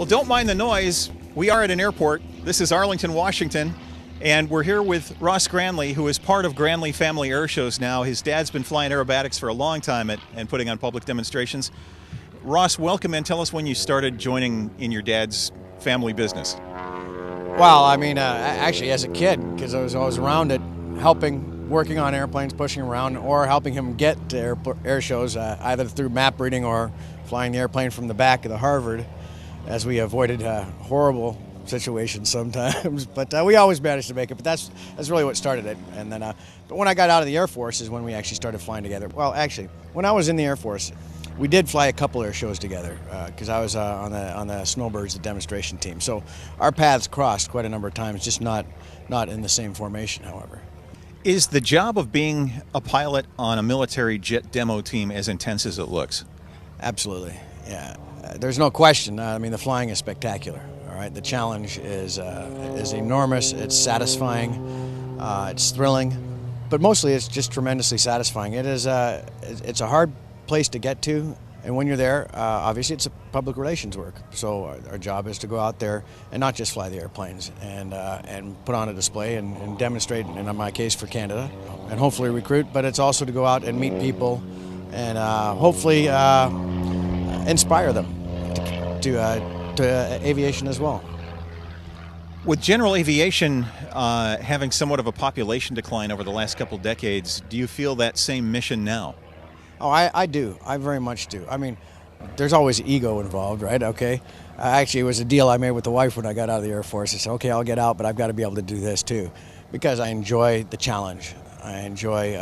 Well, don't mind the noise. We are at an airport. This is Arlington, Washington, and we're here with Ross Granley, who is part of Granley Family Airshows now. His dad's been flying aerobatics for a long time and putting on public demonstrations. Ross, welcome, and tell us when you started joining in your dad's family business. Well, I mean, actually as a kid, because I was always around it, helping, working on airplanes, pushing around, or helping him get to air shows, either through map reading or flying the airplane from the back of the Harvard, as we avoided horrible situations sometimes. But we always managed to make it. But that's really what started it. And then, but when I got out of the Air Force is when we actually started flying together. Well, actually, when I was in the Air Force, we did fly a couple air shows together because I was on the Snowbirds, the demonstration team. So our paths crossed quite a number of times, just not in the same formation, however. Is the job of being a pilot on a military jet demo team as intense as it looks? Absolutely, yeah. There's no question. I mean, the flying is spectacular. All right, the challenge is enormous. It's satisfying. It's thrilling, but mostly it's just tremendously satisfying. It's a hard place to get to, and when you're there, obviously it's a public relations work. So our job is to go out there and not just fly the airplanes and put on a display and demonstrate, and in my case for Canada, and hopefully recruit. But it's also to go out and meet people and hopefully inspire them to aviation as well. With general aviation having somewhat of a population decline over the last couple decades, do you feel that same mission now? Oh, I do. I very much do. I mean, there's always ego involved, right? Okay. Actually, it was a deal I made with the wife when I got out of the Air Force. I said, okay, I'll get out, but I've got to be able to do this too, because I enjoy the challenge. I enjoy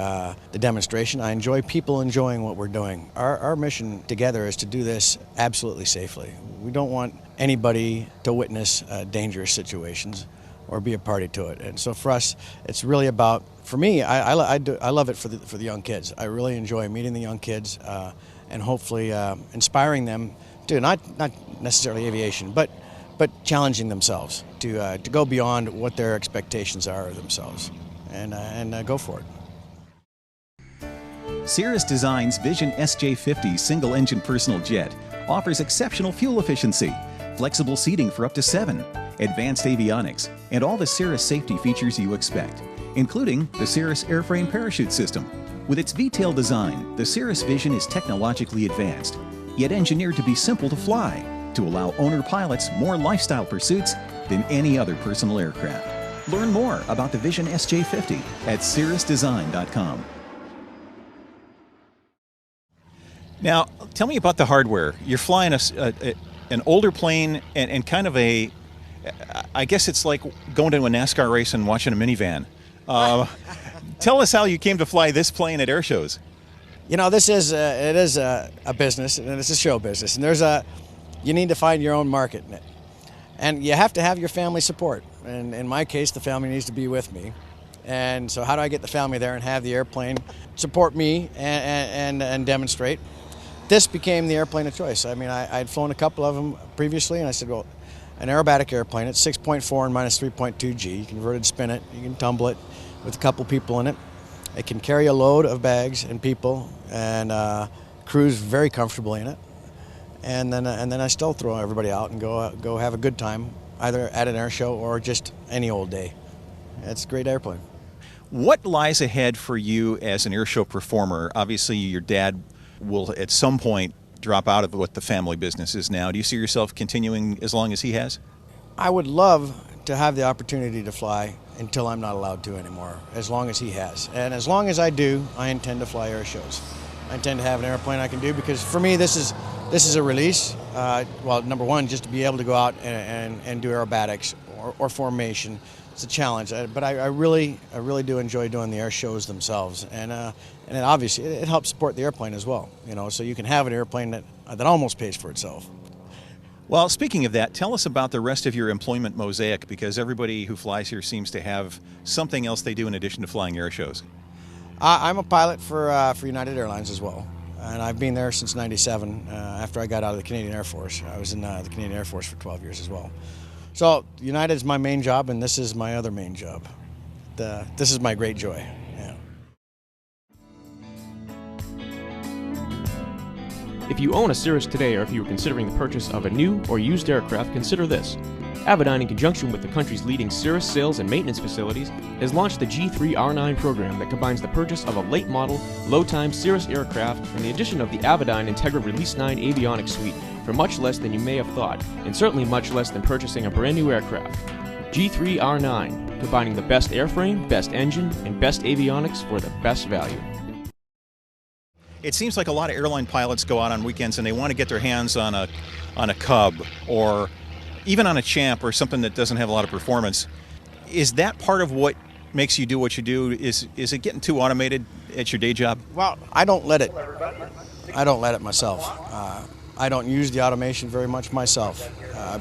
the demonstration. I enjoy people enjoying what we're doing. Our mission together is to do this absolutely safely. We don't want anybody to witness dangerous situations or be a party to it. And so for us, it's really about, for me, I love it for the young kids. I really enjoy meeting the young kids and hopefully inspiring them to not necessarily aviation, but challenging themselves to go beyond what their expectations are of themselves and go for it. Cirrus Design's Vision SJ50 single-engine personal jet offers exceptional fuel efficiency, flexible seating for up to 7, advanced avionics, and all the Cirrus safety features you expect, including the Cirrus airframe parachute system. With its V-tail design, the Cirrus Vision is technologically advanced, yet engineered to be simple to fly, to allow owner pilots more lifestyle pursuits than any other personal aircraft. Learn more about the Vision SJ50 at cirrusdesign.com. Now, tell me about the hardware. You're flying an older plane and kind of I guess it's like going to a NASCAR race and watching a minivan. Tell us how you came to fly this plane at air shows. You know, it is a business, and it's a show business, and you need to find your own market in it. And you have to have your family support. And in my case, the family needs to be with me. And so how do I get the family there and have the airplane support me and demonstrate? This became the airplane of choice. I mean, I'd flown a couple of them previously, and I said, well, an aerobatic airplane, it's 6.4 and minus 3.2 G. You can convert it, spin it, you can tumble it with a couple people in it. It can carry a load of bags and people and cruise very comfortably in it. And then I still throw everybody out and go have a good time, either at an air show or just any old day. It's a great airplane. What lies ahead for you as an airshow performer? Obviously, your dad will at some point drop out of what the family business is now. Do you see yourself continuing as long as he has? I would love to have the opportunity to fly until I'm not allowed to anymore, as long as he has. And as long as I do, I intend to fly air shows. I intend to have an airplane I can do, because for me this is a release. Well, number one, just to be able to go out and do aerobatics or formation. It's a challenge, but I really do enjoy doing the air shows themselves, and obviously it helps support the airplane as well. You know, so you can have an airplane that almost pays for itself. Well, speaking of that, tell us about the rest of your employment mosaic, because everybody who flies here seems to have something else they do in addition to flying air shows. I'm a pilot for United Airlines as well, and I've been there since '97. After I got out of the Canadian Air Force, I was in the Canadian Air Force for 12 years as well. So United is my main job, and this is my other main job. This is my great joy. Yeah. If you own a Cirrus today, or if you are considering the purchase of a new or used aircraft, consider this. Avidyne, in conjunction with the country's leading Cirrus sales and maintenance facilities, has launched the G3R9 program that combines the purchase of a late model, low-time Cirrus aircraft and the addition of the Avidyne Integra Release 9 avionics suite for much less than you may have thought, and certainly much less than purchasing a brand new aircraft. G3R9, combining the best airframe, best engine, and best avionics for the best value. It seems like a lot of airline pilots go out on weekends and they want to get their hands on a Cub or even on a Champ or something that doesn't have a lot of performance. Is that part of what makes you do what you do? Is it getting too automated at your day job? Well, I don't let it myself. I don't use the automation very much myself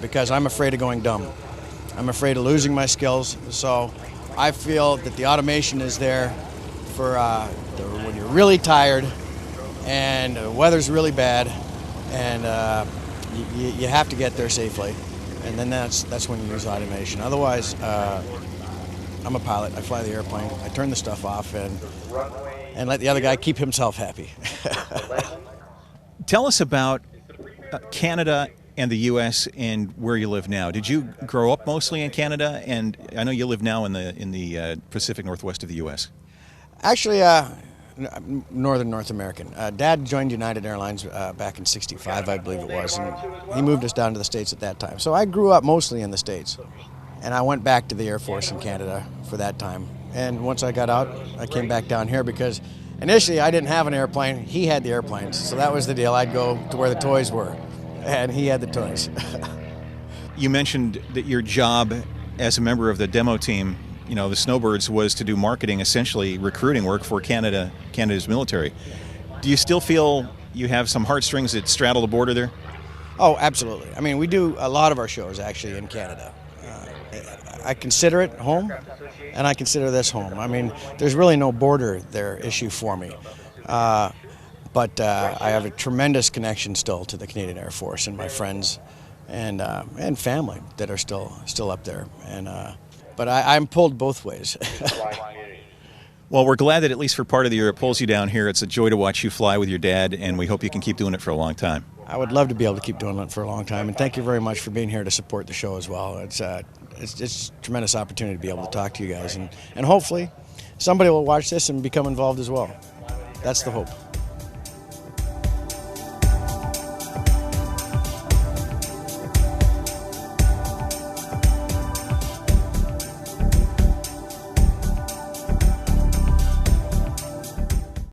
because I'm afraid of going dumb. I'm afraid of losing my skills. So I feel that the automation is there for when you're really tired and the weather's really bad and you have to get there safely. And then that's when you use automation. Otherwise, I'm a pilot. I fly the airplane. I turn the stuff off and let the other guy keep himself happy. Tell us about Canada and the U.S. and where you live now. Did you grow up mostly in Canada? And I know you live now in the Pacific Northwest of the U.S. Actually, Northern North American. Dad joined United Airlines back in '65, I believe it was, and he moved us down to the States at that time. So I grew up mostly in the States, and I went back to the Air Force in Canada for that time. And once I got out, I came back down here because initially I didn't have an airplane. He had the airplanes, so that was the deal. I'd go to where the toys were, and he had the toys. You mentioned that your job as a member of the demo team, you know, the Snowbirds, was to do marketing, essentially recruiting work for Canada's military. Do you still feel you have some heartstrings that straddle the border there? Oh, absolutely. I mean, we do a lot of our shows actually in Canada. I consider it home, and I consider this home. I mean, there's really no border there issue for me. But I have a tremendous connection still to the Canadian Air Force and my friends and family that are still up there. But I'm pulled both ways. Well, we're glad that at least for part of the year it pulls you down here. It's a joy to watch you fly with your dad, and we hope you can keep doing it for a long time. I would love to be able to keep doing it for a long time, and thank you very much for being here to support the show as well. It's a tremendous opportunity to be able to talk to you guys, and hopefully somebody will watch this and become involved as well. That's the hope.